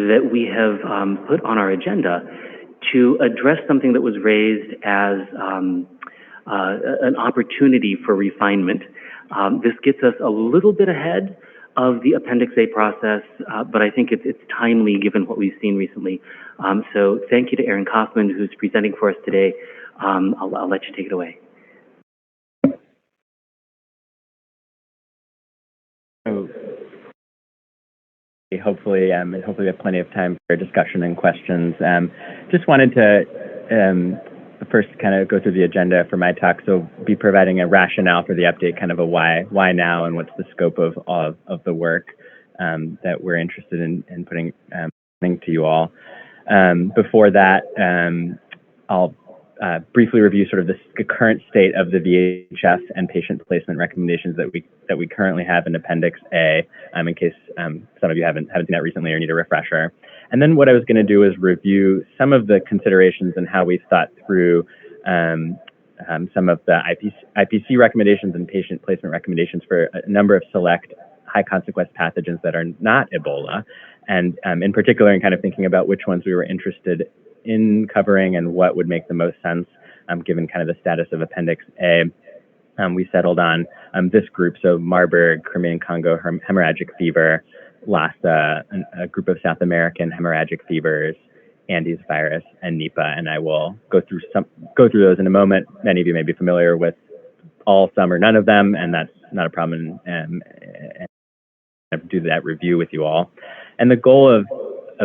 that we have put on our agenda to address something that was raised as an opportunity for refinement. This gets us a little bit ahead of the Appendix A process, but I think it's timely given what we've seen recently. So thank you to Aaron Kaufman, who's presenting for us today. I'll let you take it away. Hopefully we have plenty of time for discussion and questions. Just wanted to first kind of go through the agenda for my talk. So be providing a rationale for the update, kind of a why now, and what's the scope of the work that we're interested in putting to you all. Before that, I'll briefly review sort of the current state of the VHF and patient placement recommendations that we currently have in Appendix A, in case some of you haven't seen that recently or need a refresher. And then what I was going to do is review some of the considerations and how we've thought through some of the IPC recommendations and patient placement recommendations for a number of select high consequence pathogens that are not Ebola, and in particular, in kind of thinking about which ones we were interested in covering and what would make the most sense, given kind of the status of Appendix A. We settled on this group, so Marburg, Crimean Congo, hemorrhagic fever, Lassa, a group of South American hemorrhagic fevers, Andes virus, and Nipah. And I will go through those in a moment. Many of you may be familiar with all, some, or none of them, and that's not a problem. And do that review with you all. And the goal of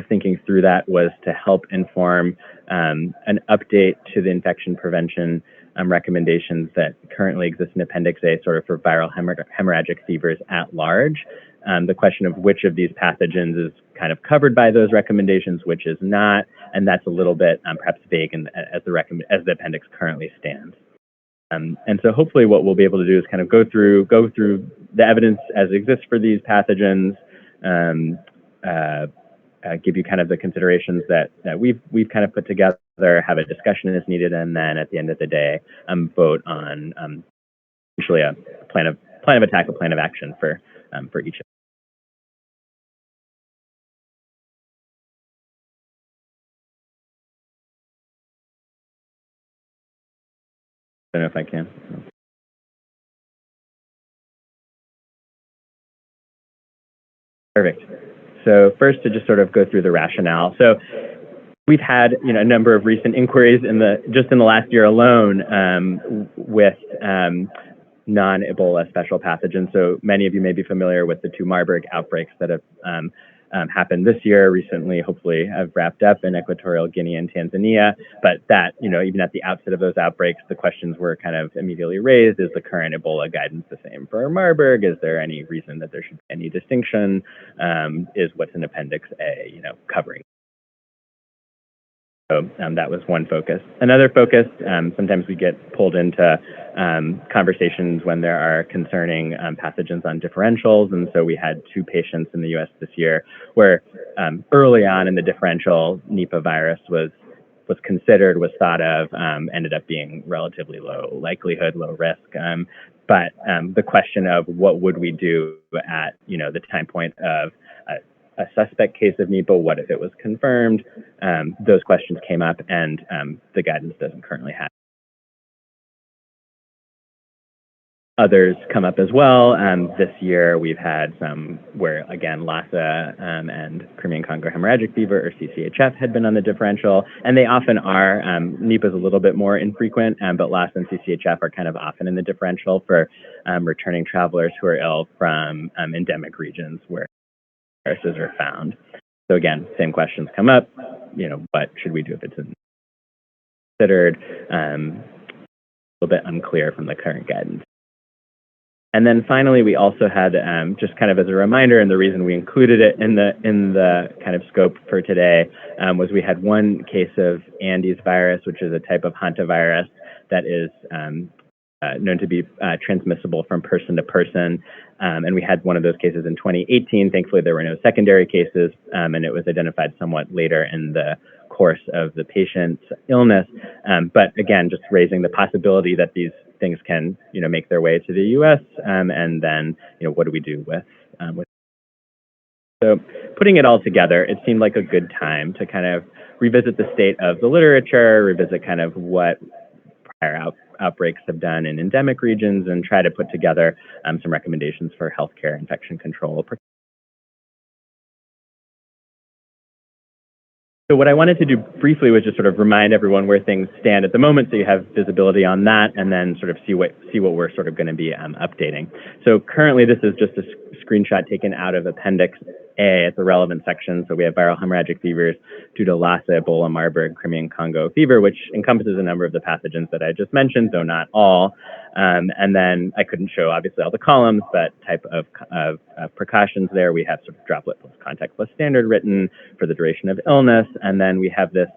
thinking through that was to help inform an update to the infection prevention recommendations that currently exist in Appendix A, sort of for viral hemorrhagic fevers at large. The question of which of these pathogens is kind of covered by those recommendations, which is not, and that's a little bit perhaps vague as the appendix currently stands. And so hopefully what we'll be able to do is kind of go through the evidence as it exists for these pathogens, give you kind of the considerations that we've kind of put together, have a discussion as needed, and then at the end of the day, vote on usually a plan of attack, a plan of action for each. I don't know if I can. Perfect. So first, to just sort of go through the rationale. So we've had a number of recent inquiries just in the last year alone with non-Ebola special pathogens. So many of you may be familiar with the 2 Marburg outbreaks that have happened this year. Recently, hopefully, have wrapped up in Equatorial Guinea and Tanzania. But that, even at the outset of those outbreaks, the questions were kind of immediately raised: is the current Ebola guidance the same for Marburg? Is there any reason that there should be any distinction? Is what's in Appendix A, covering? So that was one focus. Another focus, sometimes we get pulled into conversations when there are concerning pathogens on differentials. And so we had 2 patients in the US this year where early on in the differential, Nipah virus was considered, was thought of, ended up being relatively low likelihood, low risk. But the question of what would we do at the time point of a suspect case of Nipah, what if it was confirmed? Those questions came up, and the guidance doesn't currently have. Others come up as well. This year we've had some where, again, Lassa and Crimean Congo hemorrhagic fever, or CCHF, had been on the differential, and they often are. Nipah is a little bit more infrequent, but Lassa and CCHF are kind of often in the differential for returning travelers who are ill from endemic regions where viruses are found. So again, same questions come up. What should we do if it's considered? A little bit unclear from the current guidance. And then finally, we also had, just kind of as a reminder, and the reason we included it in the kind of scope for today, was we had one case of Andes virus, which is a type of hantavirus that is known to be transmissible from person to person. And we had one of those cases in 2018. Thankfully, there were no secondary cases, and it was identified somewhat later in the course of the patient's illness. But again, just raising the possibility that these things can, make their way to the U.S. And then, what do we do with So putting it all together, it seemed like a good time to kind of revisit the state of the literature, revisit kind of what prior outbreaks have done in endemic regions, and try to put together some recommendations for healthcare infection control. So what I wanted to do briefly was just sort of remind everyone where things stand at the moment, so you have visibility on that, and then sort of see what we're sort of going to be updating. So currently, this is just a screenshot taken out of Appendix A. It's a relevant section. So we have viral hemorrhagic fevers due to Lassa, Ebola, Marburg, Crimean, Congo fever, which encompasses a number of the pathogens that I just mentioned, though not all. And then I couldn't show obviously all the columns, but type of precautions there. We have sort of droplet plus contact plus standard written for the duration of illness. And then we have this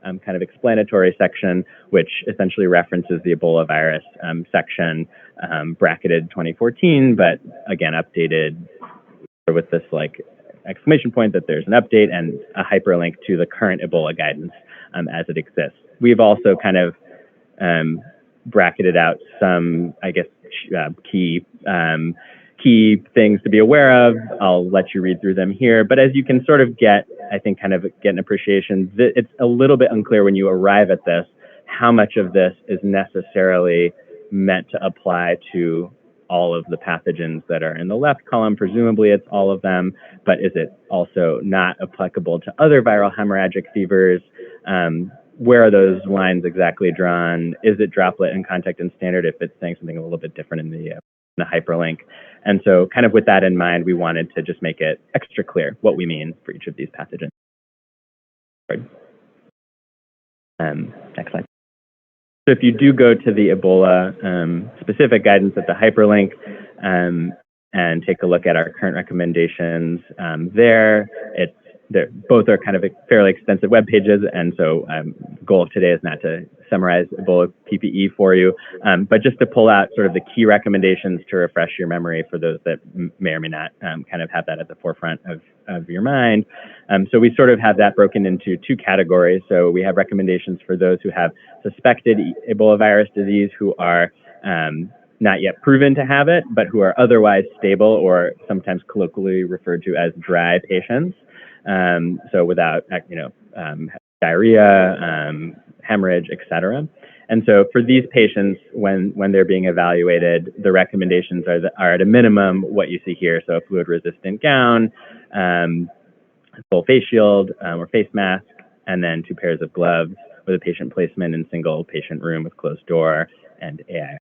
kind of explanatory section, which essentially references the Ebola virus section, bracketed 2014, but again, updated with this like exclamation point that there's an update and a hyperlink to the current Ebola guidance as it exists. We've also kind of bracketed out some, I guess, key things to be aware of. I'll let you read through them here. But as you can sort of get, I think, kind of get an appreciation, it's a little bit unclear when you arrive at this, how much of this is necessarily meant to apply to all of the pathogens that are in the left column. Presumably it's all of them, but is it also not applicable to other viral hemorrhagic fevers? Where are those lines exactly drawn? Is it droplet and contact and standard if it's saying something a little bit different in the hyperlink? And so kind of with that in mind, we wanted to just make it extra clear what we mean for each of these pathogens. Next slide. So if you do go to the Ebola specific guidance at the hyperlink and take a look at our current recommendations both are kind of fairly extensive web pages, and so goal of today is not to summarize Ebola PPE for you, but just to pull out sort of the key recommendations to refresh your memory for those that may or may not kind of have that at the forefront of your mind. So we sort of have that broken into two categories. So we have recommendations for those who have suspected Ebola virus disease, who are not yet proven to have it, but who are otherwise stable, or sometimes colloquially referred to as dry patients. So without, diarrhea, hemorrhage, et cetera. And so for these patients, when they're being evaluated, the recommendations are at a minimum what you see here. So a fluid-resistant gown, full face shield or face mask, and then 2 pairs of gloves with a patient placement in single patient room with closed door and AI.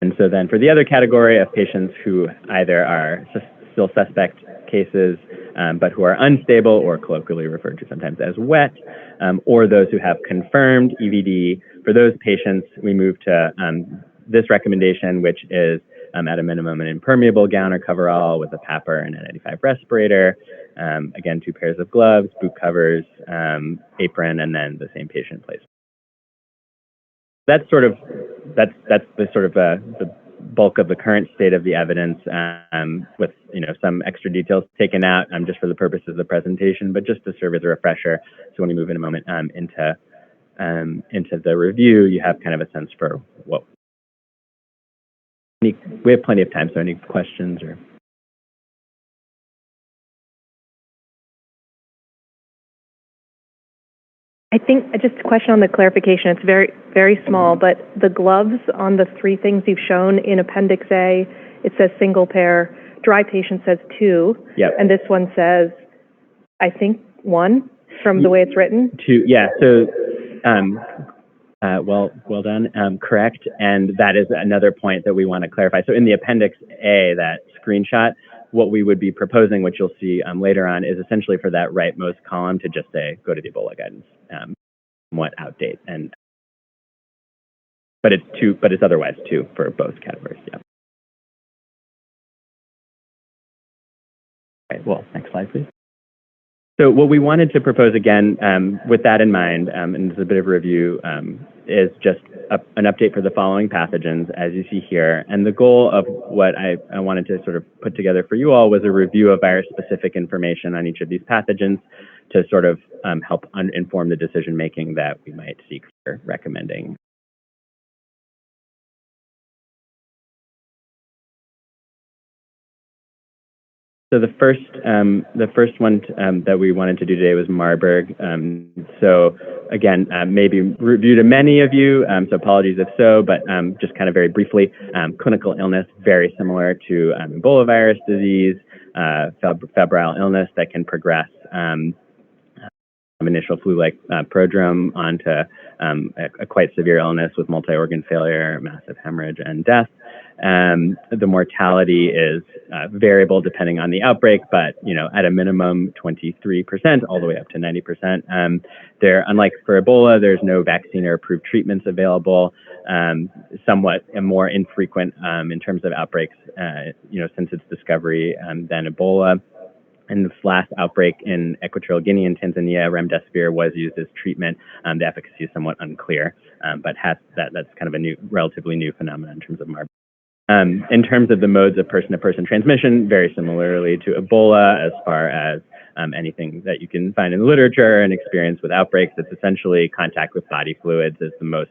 And so then for the other category of patients who either are still suspect cases, but who are unstable or colloquially referred to sometimes as wet, or those who have confirmed EVD, for those patients, we move to this recommendation, which is at a minimum an impermeable gown or coverall with a PAPR and an N95 respirator, again, 2 pairs of gloves, boot covers, apron, and then the same patient placement. That's the bulk of the current state of the evidence, with some extra details taken out just for the purposes of the presentation, but just to serve as a refresher. So when we move in a moment into the review, you have kind of a sense for what. We have plenty of time, so any questions or. I think just a question on the clarification. It's very, very small, but the gloves on the 3 things you've shown in Appendix A, it says single pair. Dry patient says 2. Yep. And this one says, I think, 1 from the way it's written. 2, yeah. So, well done. Correct. And that is another point that we want to clarify. So in the Appendix A, that screenshot, what we would be proposing, which you'll see later on, is essentially for that rightmost column to just say, go to the Ebola guidance, somewhat outdate. But it's otherwise 2 for both categories, yeah. Okay, well, next slide, please. So what we wanted to propose again, with that in mind, and this is a bit of a review, is just an update for the following pathogens, as you see here. And the goal of what I wanted to sort of put together for you all was a review of virus-specific information on each of these pathogens to sort of help inform the decision-making that we might seek for recommending So the first one that we wanted to do today was Marburg. So again, maybe review to many of you, so apologies if so, but just kind of very briefly, clinical illness, very similar to Ebola virus disease, febrile illness that can progress initial flu-like prodrome onto a quite severe illness with multi-organ failure, massive hemorrhage, and death. The mortality is variable depending on the outbreak, but at a minimum 23%, all the way up to 90%. Unlike for Ebola, there's no vaccine or approved treatments available. Somewhat more infrequent in terms of outbreaks, since its discovery than Ebola. In this last outbreak in Equatorial Guinea and Tanzania, remdesivir was used as treatment. The efficacy is somewhat unclear, but that's kind of a relatively new phenomenon in terms of Marburg. In terms of the modes of person-to-person transmission, very similarly to Ebola, as far as anything that you can find in the literature and experience with outbreaks, it's essentially contact with body fluids is the most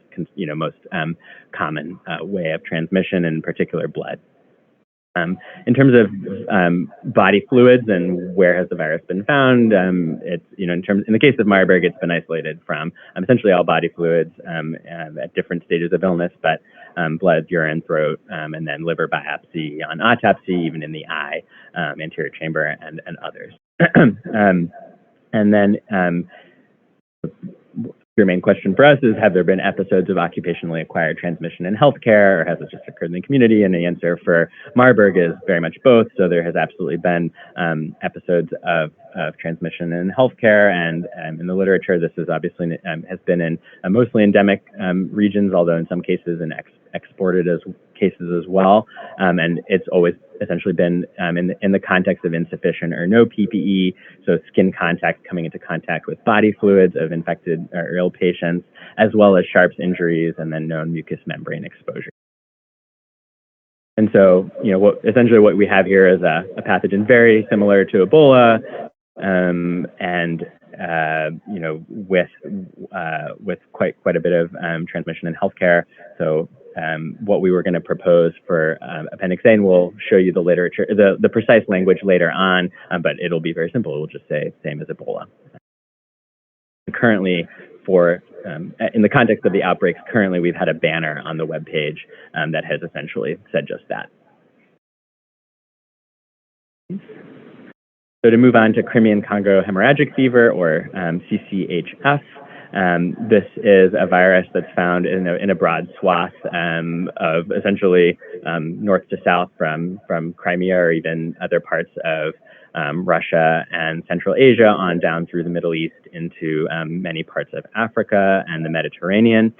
common way of transmission, in particular blood. In terms of body fluids and where has the virus been found, it's in the case of Marburg, it's been isolated from essentially all body fluids at different stages of illness, but blood, urine, throat, and then liver biopsy on autopsy, even in the eye, anterior chamber, and others. And then the main question for us is, have there been episodes of occupationally acquired transmission in healthcare, or has it just occurred in the community? And the answer for Marburg is very much both. So there has absolutely been episodes of transmission in healthcare, and in the literature, this is obviously has been in mostly endemic regions, although in some cases exported as cases as well. And it's always essentially been in the context of insufficient or no PPE, so skin contact coming into contact with body fluids of infected or ill patients, as well as sharps injuries and then known mucous membrane exposure. And so, essentially what we have here is a pathogen very similar to Ebola, with quite a bit of transmission in healthcare. So what we were going to propose for Appendix A, and we'll show you the literature, the precise language later on, but it'll be very simple. We'll just say same as Ebola. Currently, in the context of the outbreaks, currently we've had a banner on the webpage that has essentially said just that. So to move on to Crimean Congo hemorrhagic fever, or CCHF. This is a virus that's found in a broad swath of essentially north to south from Crimea, or even other parts of Russia and Central Asia on down through the Middle East into many parts of Africa and the Mediterranean.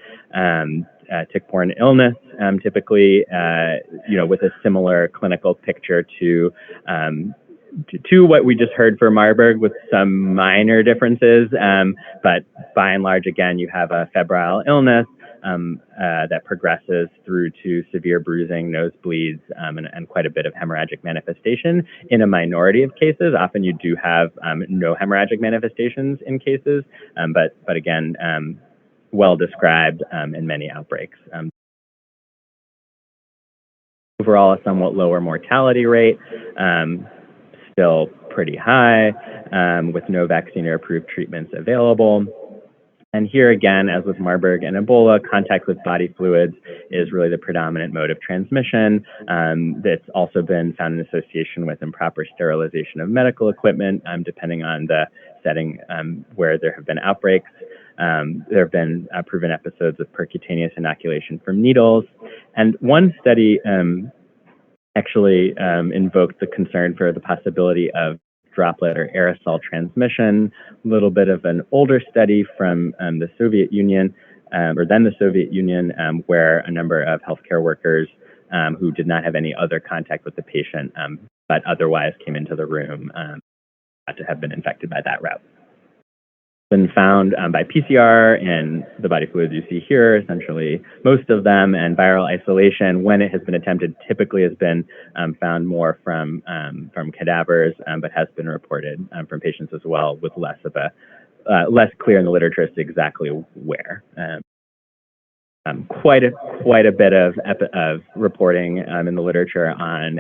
Tick-borne illness, typically, with a similar clinical picture to what we just heard for Marburg, with some minor differences, but by and large, again, you have a febrile illness that progresses through to severe bruising, nosebleeds, and quite a bit of hemorrhagic manifestation in a minority of cases. Often you do have no hemorrhagic manifestations in cases, but again, well described in many outbreaks. Overall, a somewhat lower mortality rate, still pretty high, with no vaccine or approved treatments available. And here again, as with Marburg and Ebola, contact with body fluids is really the predominant mode of transmission. That's also been found in association with improper sterilization of medical equipment, depending on the setting where there have been outbreaks. There have been proven episodes of percutaneous inoculation from needles. And one study actually invoked the concern for the possibility of droplet or aerosol transmission. A little bit of an older study from the Soviet Union, or then the Soviet Union, where a number of healthcare workers who did not have any other contact with the patient, but otherwise came into the room, to have been infected by that route. Been found by PCR in the body fluids you see here, essentially most of them, and viral isolation, when it has been attempted, typically has been found more from cadavers, but has been reported from patients as well, with less clear in the literature as to exactly where. Quite a bit of reporting in the literature on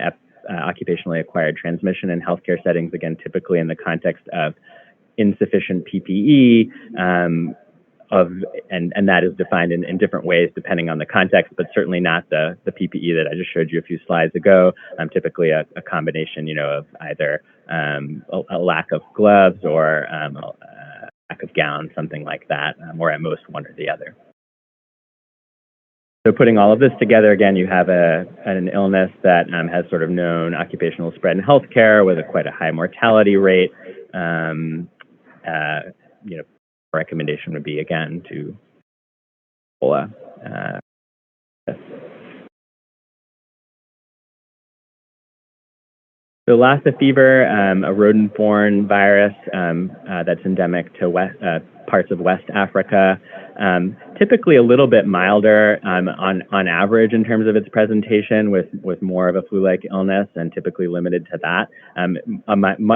occupationally acquired transmission in healthcare settings, again, typically in the context of insufficient PPE, and that is defined in different ways depending on the context, but certainly not the PPE that I just showed you a few slides ago. Typically a combination, of either a lack of gloves or a lack of gowns, something like that, or at most one or the other. So putting all of this together, again, you have an illness that has sort of known occupational spread in healthcare with quite a high mortality rate. Recommendation would be, again, to Ebola. So Lassa fever, a rodent-borne virus that's endemic to parts of West Africa. Typically a little bit milder on average in terms of its presentation, with more of a flu-like illness, and typically limited to that.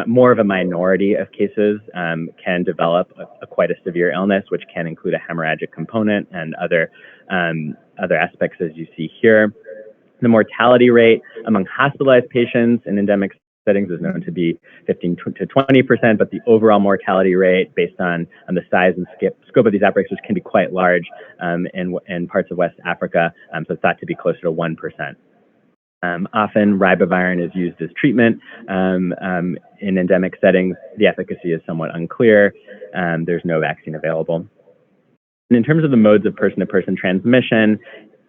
More of a minority of cases can develop quite a severe illness, which can include a hemorrhagic component and other aspects, as you see here. The mortality rate among hospitalized patients in endemic settings is known to be 15 to 20%, but the overall mortality rate, based on the size and scope of these outbreaks, which can be quite large in parts of West Africa, so it's thought to be closer to 1%. Often ribavirin is used as treatment in endemic settings. The efficacy is somewhat unclear. There's no vaccine available. And in terms of the modes of person-to-person transmission,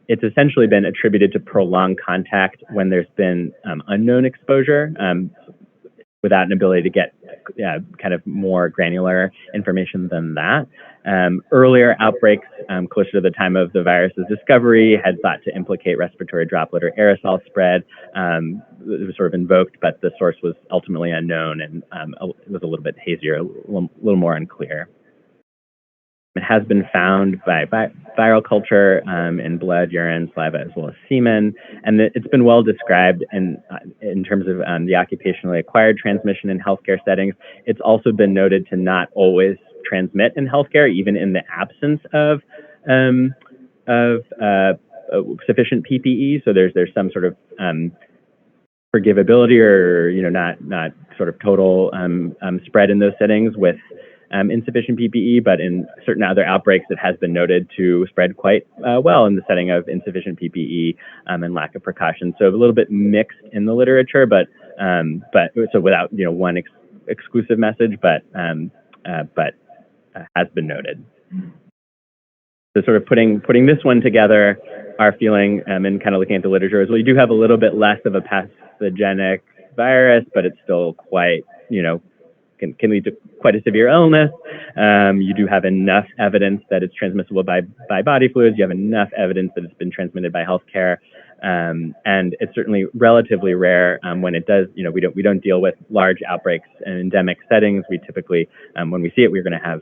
it's essentially been attributed to prolonged contact when there's been unknown exposure without an ability to get kind of more granular information than that. Earlier outbreaks closer to the time of the virus's discovery had thought to implicate respiratory droplet or aerosol spread. It was sort of invoked, but the source was ultimately unknown, and it was a little bit hazier, a little more unclear. It has been found by viral culture in blood, urine, saliva, as well as semen, and it's been well described in terms of the occupationally acquired transmission in healthcare settings. It's also been noted to not always transmit in healthcare, even in the absence of sufficient PPE. So there's some sort of forgivability, or not sort of total spread in those settings with insufficient PPE, but in certain other outbreaks, it has been noted to spread quite well in the setting of insufficient PPE and lack of precaution. So a little bit mixed in the literature, but so without one exclusive message, but has been noted. So sort of putting this one together, our feeling and kind of looking at the literature is, well, you do have a little bit less of a pathogenic virus, but it's still quite can lead to quite a severe illness. You do have enough evidence that it's transmissible by body fluids. You have enough evidence that it's been transmitted by healthcare, and it's certainly relatively rare when it does. We don't deal with large outbreaks in endemic settings. We typically, when we see it, we're going to have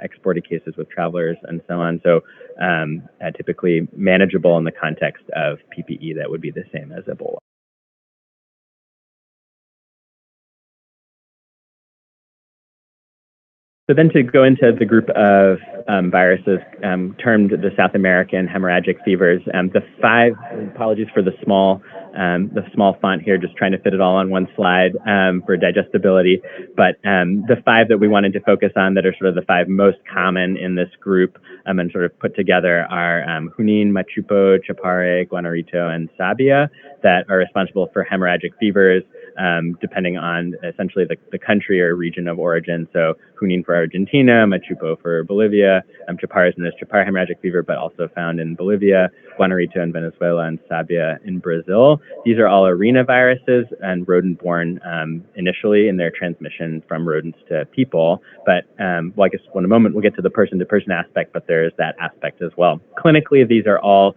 exported cases with travelers and so on. So typically manageable in the context of PPE that would be the same as Ebola. So then to go into the group of viruses termed the South American hemorrhagic fevers, the 5, apologies for the small font here, just trying to fit it all on one slide for digestibility, but the 5 that we wanted to focus on that are sort of the 5 most common in this group and sort of put together are Junin, Machupo, Chapare, Guanarito, and Sabia, that are responsible for hemorrhagic fevers, depending on essentially the country or region of origin. So Junin for Argentina, Machupo for Bolivia, Chapare is known as Chapare hemorrhagic fever, but also found in Bolivia, Guanarito in Venezuela, and Sabia in Brazil. These are all arenaviruses and rodent-borne initially in their transmission from rodents to people. But well, I guess in a moment we'll get to the person-to-person aspect, but there is that aspect as well. Clinically, these are all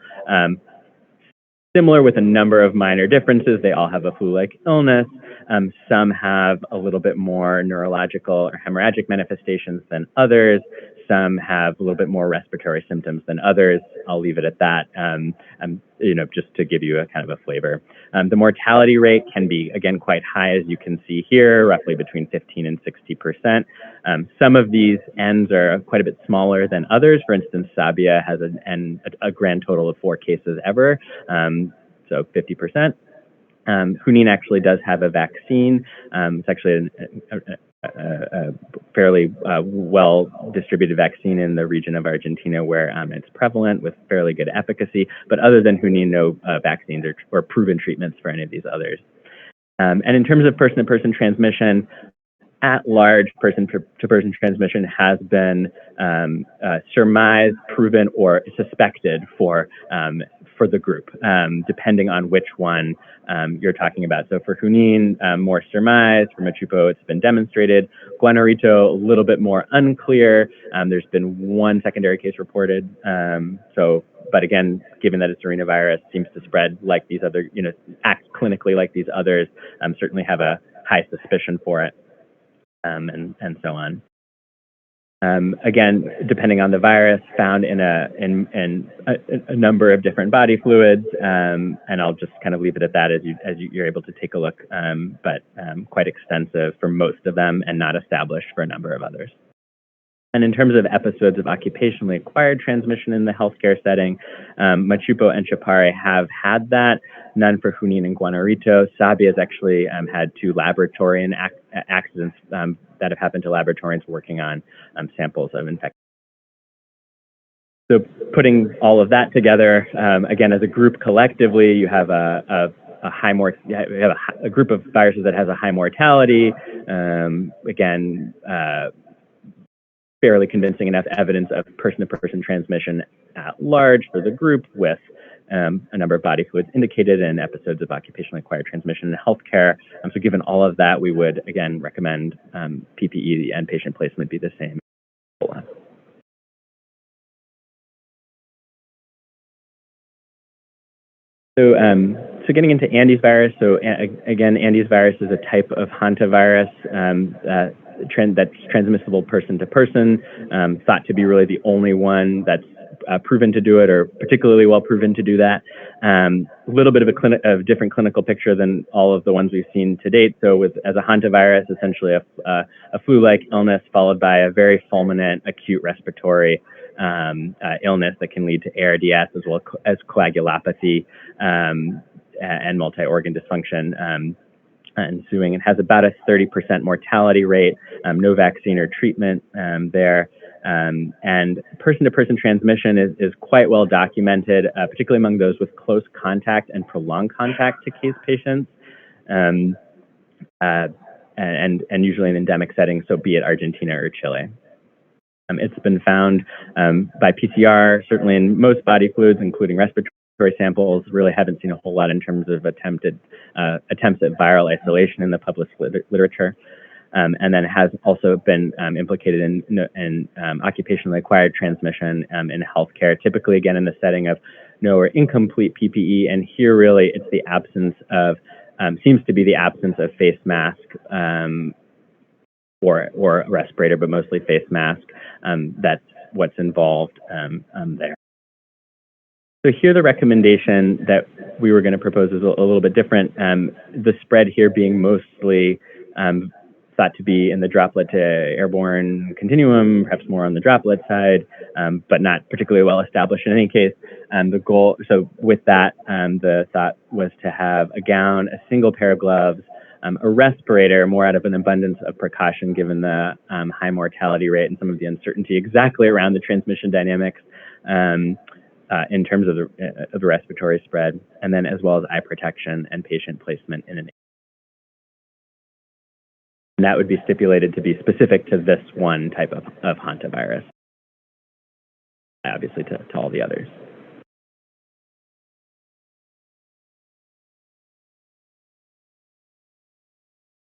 similar with a number of minor differences. They all have a flu-like illness. Some have a little bit more neurological or hemorrhagic manifestations than others. Some have a little bit more respiratory symptoms than others. I'll leave it at that, just to give you a kind of a flavor. The mortality rate can be, again, quite high, as you can see here, roughly between 15 and 60%. Some of these ends are quite a bit smaller than others. For instance, Sabia has a grand total of 4 cases ever, so 50%. Hunin actually does have a vaccine. It's actually a fairly well-distributed vaccine in the region of Argentina where it's prevalent with fairly good efficacy. But other than Hunin, no vaccines or proven treatments for any of these others. And in terms of person-to-person transmission, at large, person-to-person transmission has been surmised, proven, or suspected for the group, depending on which one you're talking about. So for Hunin, more surmised. For Machupo, it's been demonstrated. Guanarito, a little bit more unclear. There's been one secondary case reported. But again, given that it's arenavirus, seems to spread like these other, act clinically like these others, certainly have a high suspicion for it. And so on. Again, depending on the virus, found in a number of different body fluids, and I'll just kind of leave it at that as you're able to take a look, but quite extensive for most of them and not established for a number of others. And in terms of episodes of occupationally acquired transmission in the healthcare setting, Machupo and Chapare have had that, none for Hunin and Guanarito. Sabi has actually had 2 laboratory accidents that have happened to laboratorians working on samples of infection. So putting all of that together, again, as a group collectively, you have a group of viruses that has a high mortality. Again, fairly convincing enough evidence of person-to-person transmission at large for the group, with a number of body fluids indicated and episodes of occupationally acquired transmission in healthcare. So given all of that, we would, again, recommend PPE and patient placement be the same. So getting into Andes virus, so again, Andes virus is a type of hantavirus that's transmissible person to person, thought to be really the only one that's proven to do it, or particularly well proven to do that. A little bit of a different clinical picture than all of the ones we've seen to date. So as a hantavirus, essentially a flu-like illness followed by a very fulminant acute respiratory illness that can lead to ARDS as well as coagulopathy and multi-organ dysfunction ensuing. It has about a 30% mortality rate, no vaccine or treatment there. And person-to-person transmission is quite well documented, particularly among those with close contact and prolonged contact to case patients, and usually in endemic settings, so be it Argentina or Chile. It's been found by PCR, certainly in most body fluids, including respiratory samples. Really haven't seen a whole lot in terms of attempts at viral isolation in the published literature. And then has also been implicated in occupationally acquired transmission in healthcare, typically, again, in the setting of no or incomplete PPE. And here, really, it's the absence of, seems to be the absence of face mask or respirator, but mostly face mask. That's what's involved there. So here, the recommendation that we were going to propose is a little bit different. The spread here being mostly thought to be in the droplet to airborne continuum, perhaps more on the droplet side, but not particularly well established in any case. The goal, so with that, the thought was to have a gown, a single pair of gloves, a respirator, more out of an abundance of precaution given the high mortality rate and some of the uncertainty exactly around the transmission dynamics in terms of the respiratory spread, and then as well as eye protection and patient placement in an. And that would be stipulated to be specific to this one type of hantavirus, obviously to all the others.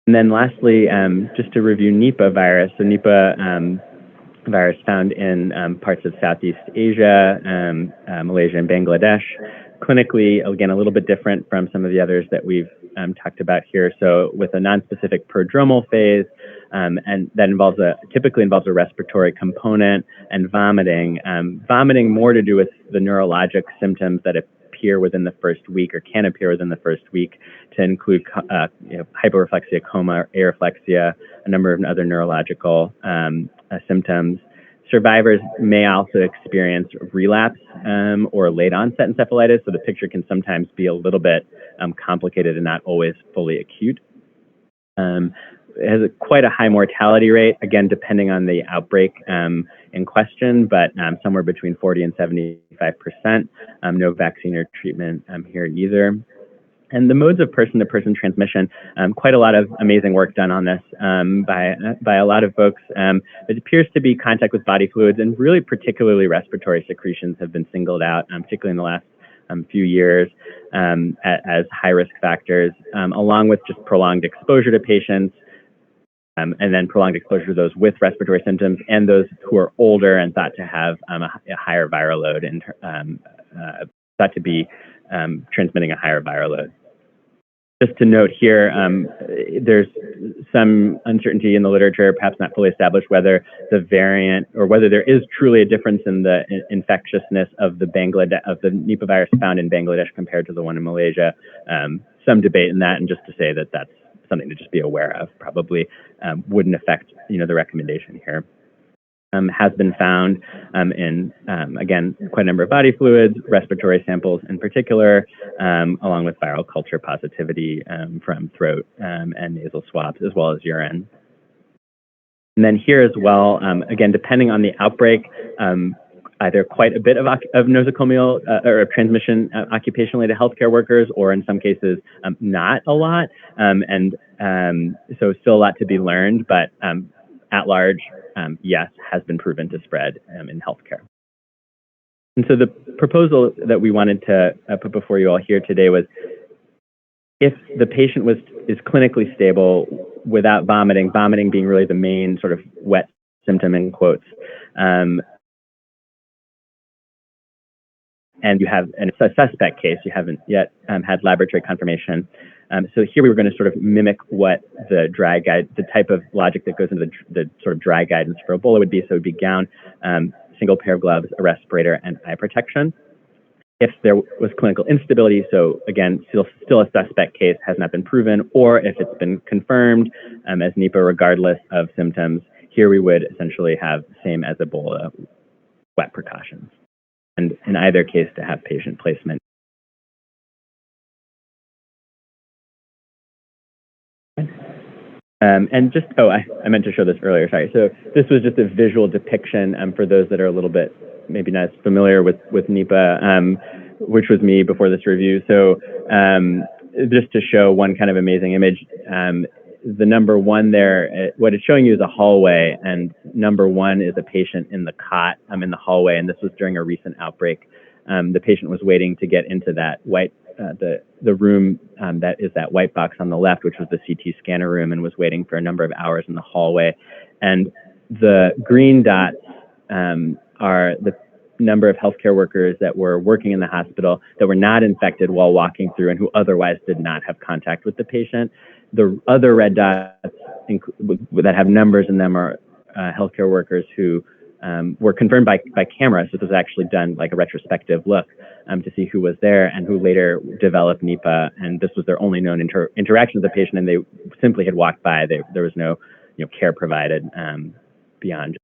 And then lastly, just to review Nipah virus. So Nipah virus found in parts of Southeast Asia, Malaysia and Bangladesh. Clinically, again, a little bit different from some of the others that we've talked about here. So with a nonspecific prodromal phase, and that typically involves a respiratory component and vomiting. Vomiting more to do with the neurologic symptoms that appear within the first week or can appear within the first week, to include hyporeflexia, coma, areflexia, a number of other neurological symptoms. Survivors may also experience relapse or late onset encephalitis, so the picture can sometimes be a little bit complicated and not always fully acute. It has quite a high mortality rate, again, depending on the outbreak in question, but somewhere between 40 and 75%. No vaccine or treatment here either. And the modes of person-to-person transmission, quite a lot of amazing work done on this by a lot of folks. It appears to be contact with body fluids, and really particularly respiratory secretions have been singled out, particularly in the last few years as high-risk factors, along with just prolonged exposure to patients, and then prolonged exposure to those with respiratory symptoms and those who are older and thought to have a higher viral load and thought to be transmitting a higher viral load. Just to note here, there's some uncertainty in the literature, perhaps not fully established, whether the variant or whether there is truly a difference in the infectiousness of the Nipah virus found in Bangladesh compared to the one in Malaysia. Some debate in that, and just to say that that's something to just be aware of. Probably wouldn't affect the recommendation here. Has been found in, again, quite a number of body fluids, respiratory samples in particular, along with viral culture positivity from throat and nasal swabs, as well as urine. And then here as well, again, depending on the outbreak, either quite a bit of nosocomial or transmission occupationally to healthcare workers, or in some cases, not a lot. So still a lot to be learned, but at large, yes, has been proven to spread in healthcare. And so the proposal that we wanted to put before you all here today was, if the patient is clinically stable without vomiting, vomiting being really the main sort of wet symptom in quotes, and you have a suspect case, you haven't yet had laboratory confirmation. So here we were going to sort of mimic what the dry guide, the type of logic that goes into the sort of dry guidance for Ebola would be. So it would be gown, single pair of gloves, a respirator, and eye protection. If there was clinical instability, so again, still a suspect case, has not been proven, or if it's been confirmed as Nipah regardless of symptoms, here we would essentially have same as Ebola, wet precautions. And in either case, to have patient placement. And just, I meant to show this earlier, sorry. So this was just a visual depiction for those that are a little bit maybe not as familiar with Nipah, which was me before this review. So just to show one kind of amazing image, the number one there, what it's showing you is a hallway, and number one is a patient in the cot in the hallway, and this was during a recent outbreak. The patient was waiting to get into that white, the room that is that white box on the left, which was the CT scanner room, and was waiting for a number of hours in the hallway. And the green dots are the number of healthcare workers that were working in the hospital that were not infected while walking through and who otherwise did not have contact with the patient. The other red dots that have numbers in them are healthcare workers who were confirmed by camera. So this was actually done like a retrospective look to see who was there and who later developed Nipah. And this was their only known interaction with the patient, and they simply had walked by. There was no care provided beyond.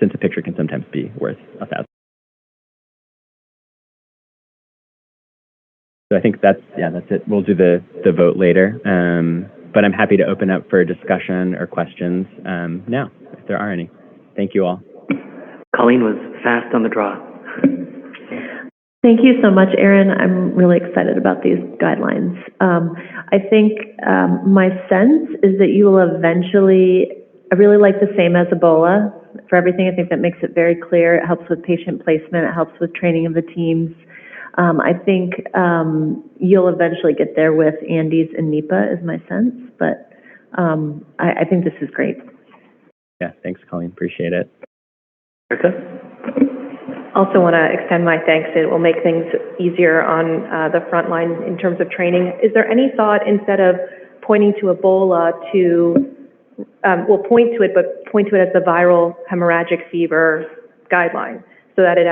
Since a picture can sometimes be worth 1,000. So I think that's it. We'll do the vote later. But I'm happy to open up for discussion or questions now, if there are any. Thank you all. Colleen was fast on the draw. Thank you so much, Aaron. I'm really excited about these guidelines. I think my sense is that you will eventually, I really like the same as Ebola for everything. I think that makes it very clear. It helps with patient placement. It helps with training of the teams. I think you'll eventually get there with Andes and Nipah, is my sense, but I think this is great. Yeah, thanks, Colleen. Appreciate it. Erica? Also want to extend my thanks. It will make things easier on the front line in terms of training. Is there any thought, instead of pointing to Ebola, to, point to it as the viral hemorrhagic fever guideline? so that it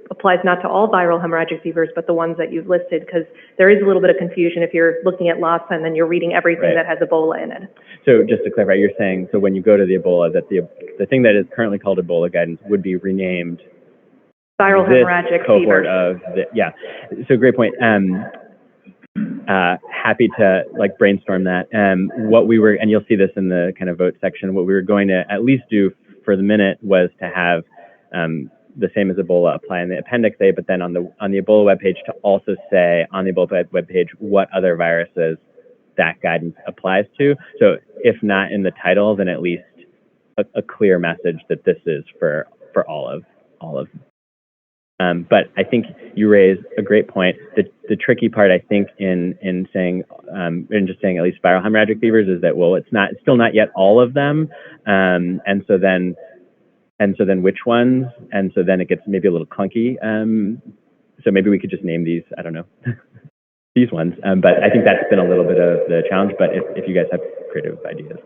applies not to all viral hemorrhagic fevers, but the ones that you've listed, because there is a little bit of confusion if you're looking at Lassa and then you're reading everything that has Ebola in it. So just to clarify, you're saying, so when you go to the Ebola, that the thing that is currently called Ebola guidance would be renamed Viral hemorrhagic cohort fevers. So great point. Happy to brainstorm that. What we were, and you'll see this in the kind of vote section, what we were going to at least do for the minute was to have the same as Ebola apply in the Appendix A, but then on the Ebola webpage to also say on the Ebola webpage what other viruses that guidance applies to. So if not in the title, then at least a clear message that this is for all of. But I think you raise a great point. The tricky part, I think, in saying just saying at least viral hemorrhagic fevers is that, well, it's still not yet all of them, and so then which ones? And so then it gets maybe a little clunky. So maybe we could just name these, I don't know, these ones. But I think that's been a little bit of the challenge. But if you guys have creative ideas.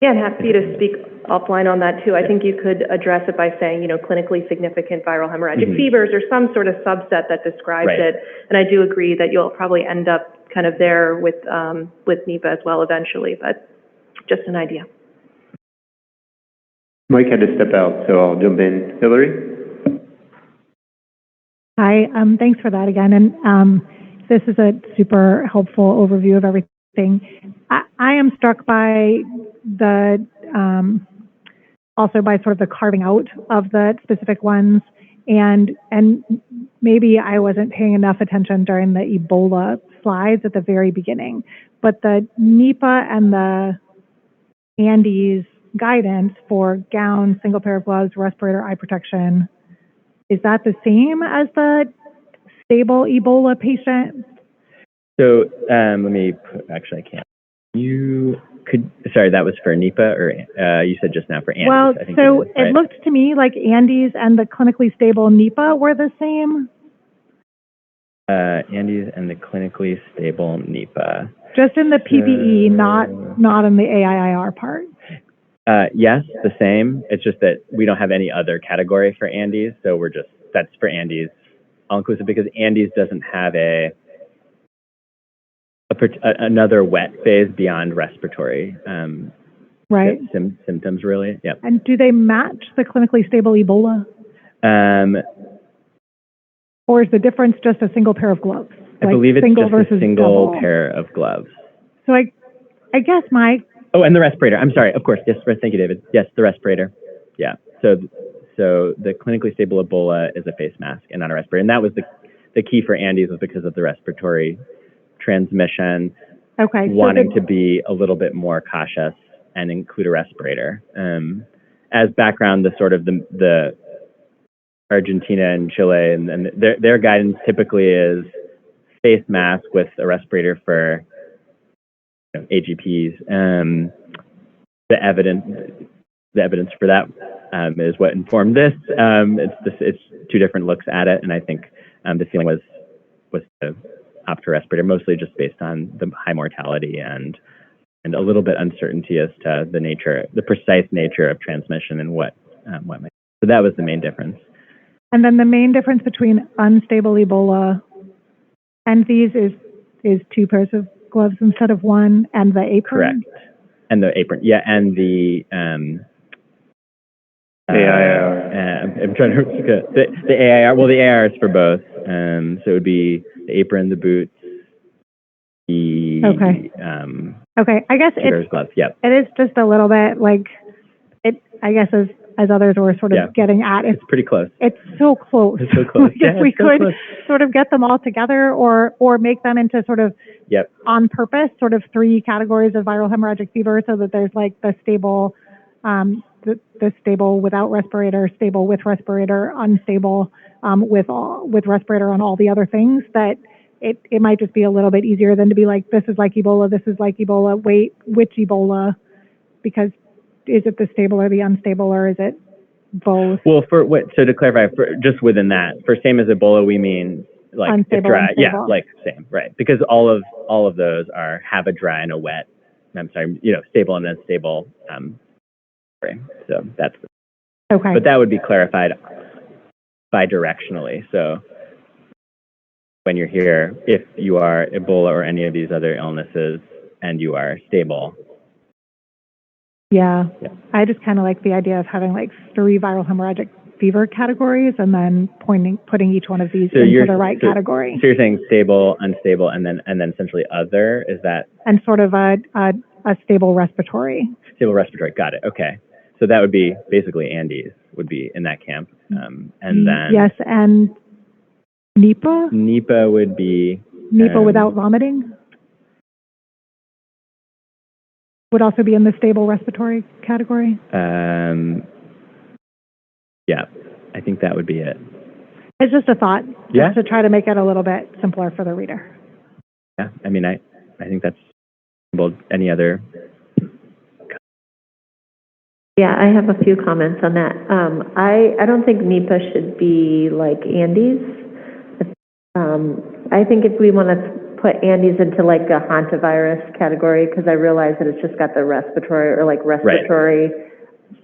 Yeah, and happy to speak offline on that too. I think you could address it by saying, clinically significant viral hemorrhagic fevers or some sort of subset that describes it. And I do agree that you'll probably end up kind of there with NEPA as well eventually, but just an idea. Mike had to step out, so I'll jump in. Hillary? Hi, thanks for that again. And this is a super helpful overview of everything. I am struck by also by sort of the carving out of the specific ones, and maybe I wasn't paying enough attention during the Ebola slides at the very beginning, but the NEPA and the Andes guidance for gown, single pair of gloves, respirator, eye protection, is that the same as the stable Ebola patient? So let me actually I can't. Sorry, that was for NEPA, or you said just now for Andes? Well, I think so it is, right? It looked to me like Andes and the clinically stable NEPA were the same. Andes and the clinically stable NEPA. Just in the PPE, not in the AIIR part. Yes, the same. It's just that we don't have any other category for Andes, so that's for Andes all inclusive, because Andes doesn't have another wet phase beyond respiratory right. symptoms, really. Yep. And do they match the clinically stable Ebola? Or is the difference just a single pair of gloves? I believe it's just a single double pair of gloves. So I guess Oh, and the respirator. I'm sorry. Of course. Yes. Thank you, David. Yes, the respirator. Yeah. So the clinically stable Ebola is a face mask and not a respirator. And that was the key for Andes, was because of the respiratory transmission. Okay. Wanting to be a little bit more cautious and include a respirator. As background, the Argentina and Chile and their guidance typically is face mask with a respirator for AGPs. The evidence for that is what informed this. It's two different looks at it, and I think the feeling was to opt for respirator, mostly just based on the high mortality and a little bit uncertainty as to the precise nature of transmission and what might. So that was the main difference. And then the main difference between unstable Ebola and these is two pairs of gloves instead of one, and the apron? Correct. And the apron, yeah, and the AIR. I'm trying to the AIR. Well, the AIR is for both. So it would be the apron, the boots, the okay. I guess it's gloves. Yeah. It is just a little bit like it. I guess as others were sort of getting at, it's pretty close. It's so close. It's so close. If we could sort of get them all together, or make them into sort of on purpose, sort of three categories of viral hemorrhagic fever, so that there's like the stable, the stable without respirator, stable with respirator, unstable with respirator on all the other things. That it might just be a little bit easier than to be like, this is like Ebola, this is like Ebola. Wait, which Ebola? Because is it the stable or the unstable, or is it both? Well, so to clarify, just within that, for same as Ebola, we mean like unstable, dry, unstable. like same, right? Because all of those have a dry and a wet. I'm sorry, stable and unstable. So that's okay. But that would be clarified bidirectionally. So when you're here, if you are Ebola or any of these other illnesses and you are stable. Yeah. I just kind of like the idea of having like 3 viral hemorrhagic fever categories and then putting each one of these into the right category. So you're saying stable, unstable, and then essentially other, is that? And sort of a stable respiratory. Stable respiratory, got it, okay. So that would be basically Andes would be in that camp. And then. Yes, and Nipah? Nipah would be. Nipah without vomiting? Would also be in the stable respiratory category? Yeah, I think that would be it. It's just a thought, yeah, to try to make it a little bit simpler for the reader. Yeah, I mean, I think that's any other. Yeah, I have a few comments on that. I don't think Nipah should be like Andes. I think if we want to put Andes into like a hantavirus category, because I realize that it's just got the respiratory or like respiratory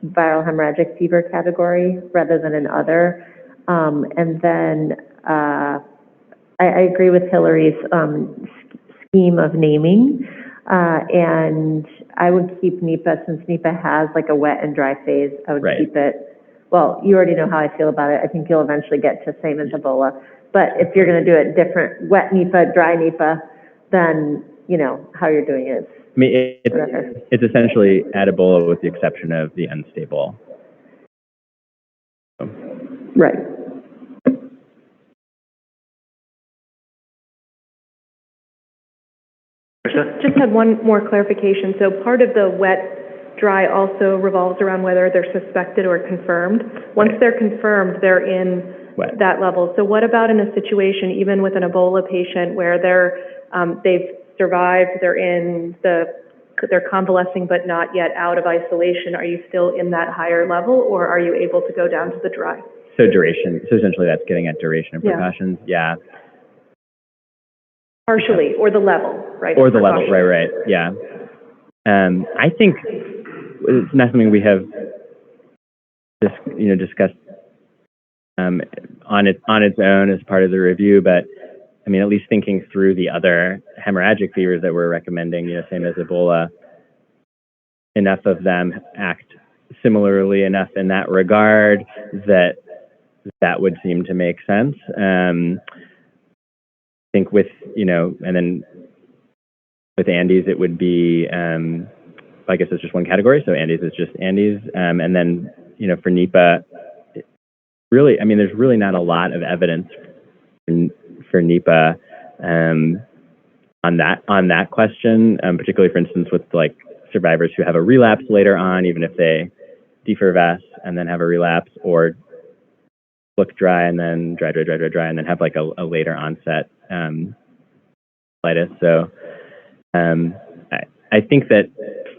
viral hemorrhagic fever category rather than an other. And then I agree with Hillary's scheme of naming. And I would keep Nipah, since Nipah has like a wet and dry phase, I would keep it. Well, you already know how I feel about it. I think you'll eventually get to same as Ebola. But if you're going to do it different, wet Nipah, dry Nipah, then, you know, how you're doing it. I mean, it's essentially at Ebola with the exception of the unstable. Right. Just had one more clarification. So part of the wet, dry also revolves around whether they're suspected or confirmed. Once they're confirmed, they're in that level. So what about in a situation, even with an Ebola patient, where they've survived, they're convalescing but not yet out of isolation? Are you still in that higher level, or are you able to go down to the dry? So duration. So essentially, that's getting at duration of precautions. Yeah. Partially, or the level, right? Or the level, right, yeah. I think it's not something we have discussed on its own as part of the review, but I mean, at least thinking through the other hemorrhagic fevers that we're recommending, same as Ebola, enough of them act similarly enough in that regard that would seem to make sense. I think with, and then with Andes, it would be, I guess it's just one category. So Andes is just Andes. And then, for Nipah, really, I mean, there's really not a lot of evidence for Nipah on that question, particularly, for instance, with like survivors who have a relapse later on, even if they defervesce and then have a relapse, or look dry and then dry, and then have like a later onset colitis. So I think that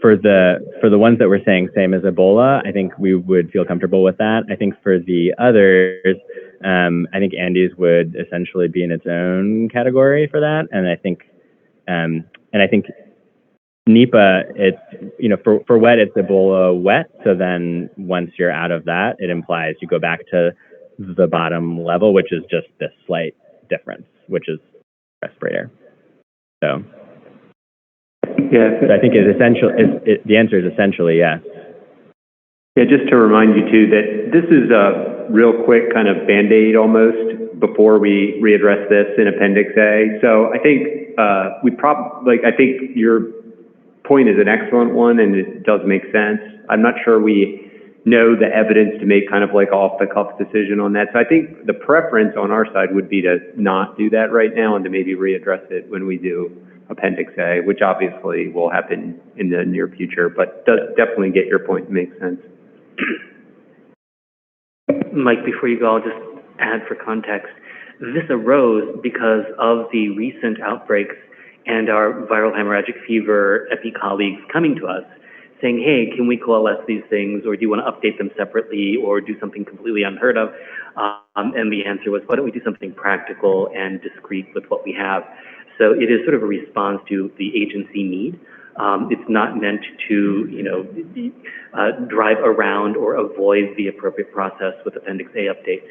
for the ones that we're saying same as Ebola, I think we would feel comfortable with that. I think for the others, I think Andes would essentially be in its own category for that, and I think Nipah, it's for wet, it's Ebola wet. So then once you're out of that, it implies you go back to the bottom level, which is just this slight difference, which is respirator. So I think the answer is essentially yes. Yeah, just to remind you too that this is a real quick kind of Band-Aid almost before we readdress this in Appendix A. So I think I think your point is an excellent one, and it does make sense. I'm not sure we know the evidence to make kind of like off-the-cuff decision on that. So I think the preference on our side would be to not do that right now and to maybe readdress it when we do Appendix A, which obviously will happen in the near future, but does definitely get your point and makes sense. Mike, before you go, I'll just add for context. This arose because of the recent outbreaks and our viral hemorrhagic fever epi colleagues coming to us saying, hey, can we coalesce these things, or do you want to update them separately, or do something completely unheard of? And the answer was, why don't we do something practical and discrete with what we have? So it is sort of a response to the agency need. It's not meant to, drive around or avoid the appropriate process with Appendix A update.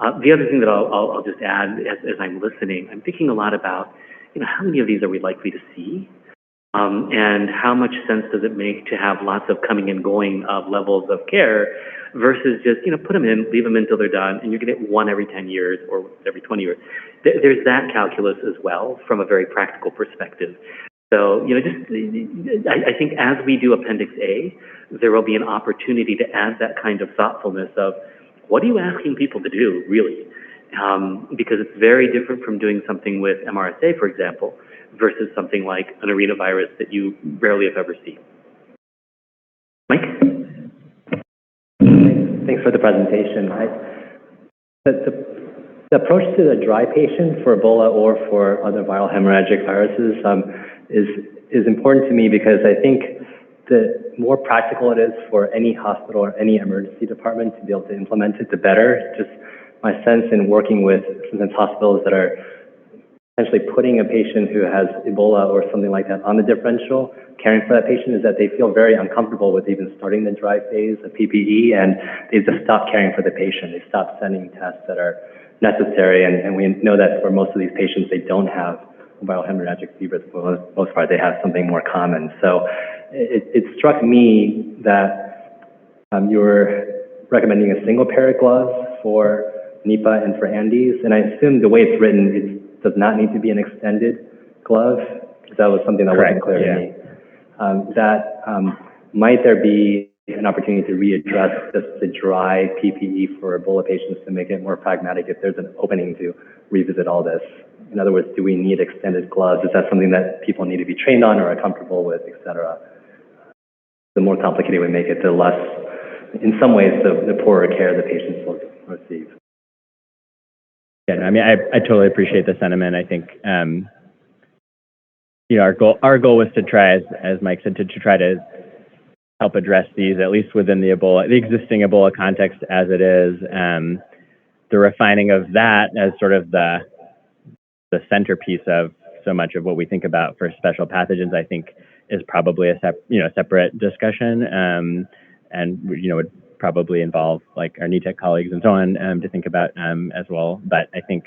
The other thing that I'll just add as I'm listening, I'm thinking a lot about, how many of these are we likely to see? And how much sense does it make to have lots of coming and going of levels of care versus just, put them in, leave them until they're done, and you're going to get one every 10 years or every 20 years. There's that calculus as well from a very practical perspective. So, I think as we do Appendix A, there will be an opportunity to add that kind of thoughtfulness of, what are you asking people to do, really? Because it's very different from doing something with MRSA, for example, versus something like an arenavirus that you rarely if ever see. Mike? Thanks for the presentation. The approach to the dry patient for Ebola or for other viral hemorrhagic viruses is important to me because I think the more practical it is for any hospital or any emergency department to be able to implement it, the better. Just my sense in working with sometimes hospitals that are essentially putting a patient who has Ebola or something like that on the differential, caring for that patient, is that they feel very uncomfortable with even starting the dry phase of PPE, and they just stop caring for the patient. They stop sending tests that are necessary, and we know that for most of these patients, they don't have viral hemorrhagic fever. For the most part, they have something more common. So it struck me that you were recommending a single pair of gloves for Nipah and for Andes, and I assume the way it's written, it does not need to be an extended glove, because that was something that wasn't clear to me. Might there be an opportunity to readdress the dry PPE for Ebola patients to make it more pragmatic if there's an opening to revisit all this? In other words, do we need extended gloves? Is that something that people need to be trained on or are comfortable with, et cetera? The more complicated we make it, the less, in some ways, the poorer care the patients will receive. Yeah, I mean, I totally appreciate the sentiment. I think, our goal was to try, as Mike said, to try to help address these, at least within the existing Ebola context as it is. The refining of that as sort of the centerpiece of so much of what we think about for special pathogens, I think, is probably a separate discussion, and would probably involve like our NETEC colleagues and so on to think about as well. But I think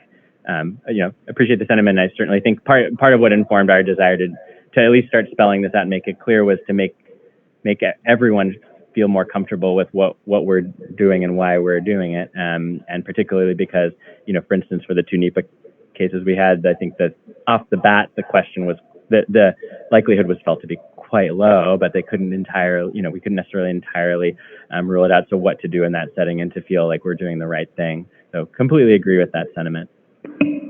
appreciate the sentiment. I certainly think part of what informed our desire to at least start spelling this out and make it clear was to make everyone feel more comfortable with what we're doing and why we're doing it, and particularly because for instance, for the 2 Nipah cases we had, I think that off the bat the question was the likelihood was felt to be quite low, but they couldn't entirely, we couldn't necessarily entirely rule it out. So what to do in that setting and to feel like we're doing the right thing. So completely agree with that sentiment.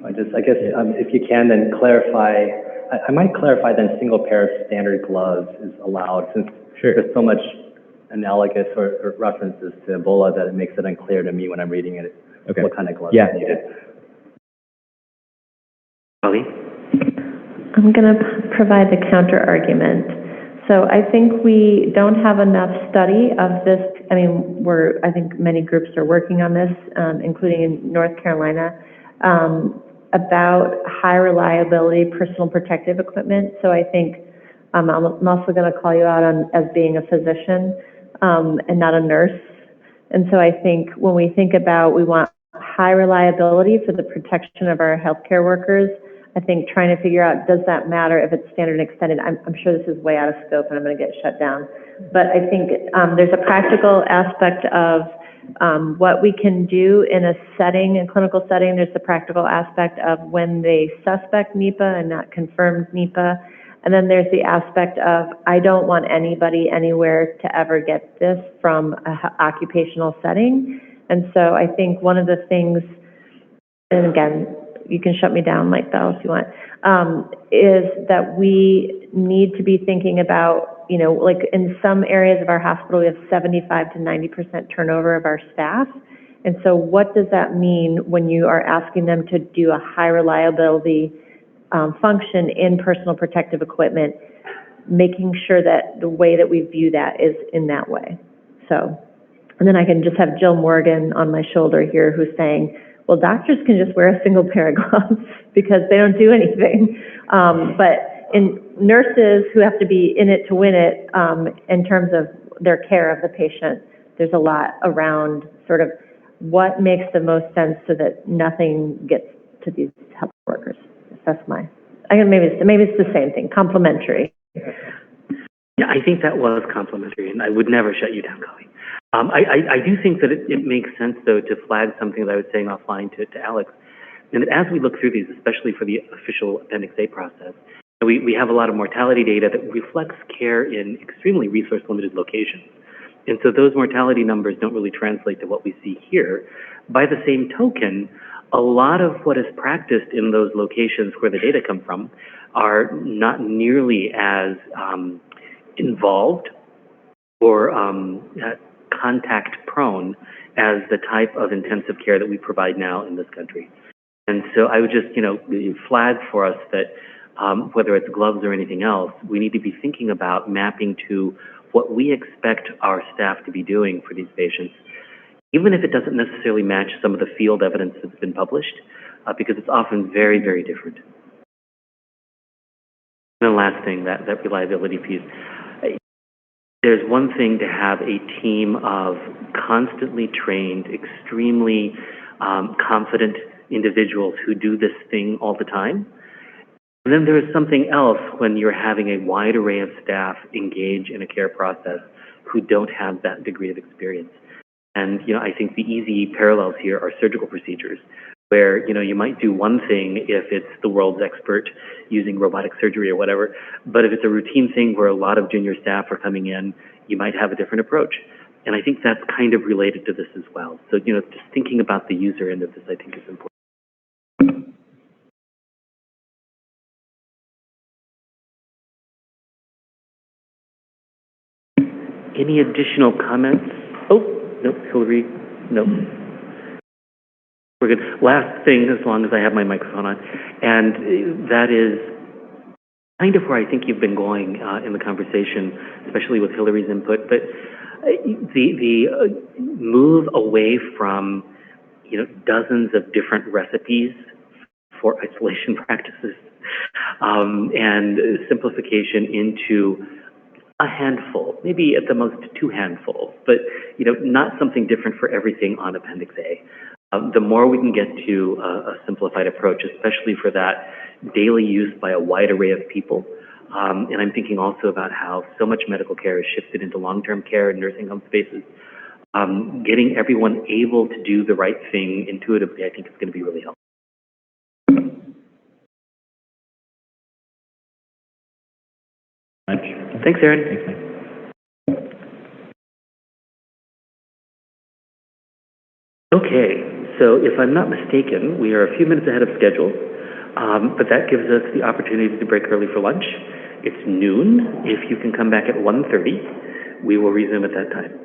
I guess if you can then clarify, I might clarify then single pair of standard gloves is allowed, since there's so much analogous or references to Ebola that it makes it unclear to me when I'm reading it what kind of gloves are needed. Holly? I'm going to provide the counter argument. So I think we don't have enough study of this. I mean, I think many groups are working on this, including in North Carolina, about high reliability personal protective equipment. So I think I'm also going to call you out as being a physician and not a nurse. And so I think when we think about we want high reliability for the protection of our healthcare workers, I think trying to figure out, does that matter if it's standard and extended? I'm sure this is way out of scope and I'm going to get shut down. But I think there's a practical aspect of what we can do in a setting, in clinical setting. There's the practical aspect of when they suspect Nipah and not confirmed Nipah. And then there's the aspect of, I don't want anybody anywhere to ever get this from an occupational setting. And so I think one of the things, and again, you can shut me down, Mike Bell, if you want, is that we need to be thinking about, like in some areas of our hospital, we have 75 to 90% turnover of our staff. And so what does that mean when you are asking them to do a high reliability function in personal protective equipment, making sure that the way that we view that is in that way. So, and then I can just have Jill Morgan on my shoulder here who's saying, well, doctors can just wear a single pair of gloves because they don't do anything. But in nurses who have to be in it to win it, in terms of their care of the patient, there's a lot around sort of what makes the most sense so that nothing gets to these health workers? That's maybe it's the same thing, complementary. Yeah, I think that was complimentary, and I would never shut you down, Colleen. I do think that it makes sense, though, to flag something that I was saying offline to Alex, and that as we look through these, especially for the official Appendix A process, we have a lot of mortality data that reflects care in extremely resource-limited locations. And so those mortality numbers don't really translate to what we see here. By the same token, a lot of what is practiced in those locations where the data come from are not nearly as involved or contact prone as the type of intensive care that we provide now in this country. And so I would just, flag for us that whether it's gloves or anything else, we need to be thinking about mapping to what we expect our staff to be doing for these patients, even if it doesn't necessarily match some of the field evidence that's been published, because it's often very, very different. And the last thing, that reliability piece. There's one thing to have a team of constantly trained, extremely confident individuals who do this thing all the time. And then there is something else when you're having a wide array of staff engage in a care process who don't have that degree of experience. And, I think the easy parallels here are surgical procedures, where, you might do one thing if it's the world's expert using robotic surgery or whatever, but if it's a routine thing where a lot of junior staff are coming in, you might have a different approach. And I think that's kind of related to this as well. So, just thinking about the user end of this, I think is important. Any additional comments? Oh, no, Hillary, no. We're good. Last thing, as long as I have my microphone on, and that is kind of where I think you've been going in the conversation, especially with Hillary's input, but the move away from, dozens of different recipes for isolation practices and simplification into a handful, maybe at the most 2 handfuls, but not something different for everything on Appendix A. The more we can get to a simplified approach, especially for that daily use by a wide array of people, and I'm thinking also about how so much medical care is shifted into long-term care and nursing home spaces. Getting everyone able to do the right thing intuitively, I think is going to be really helpful. Thanks, Aaron. Thanks, Mike. Okay, so if I'm not mistaken, we are a few minutes ahead of schedule, but that gives us the opportunity to break early for lunch. It's noon. If you can come back at 1:30, we will resume at that time.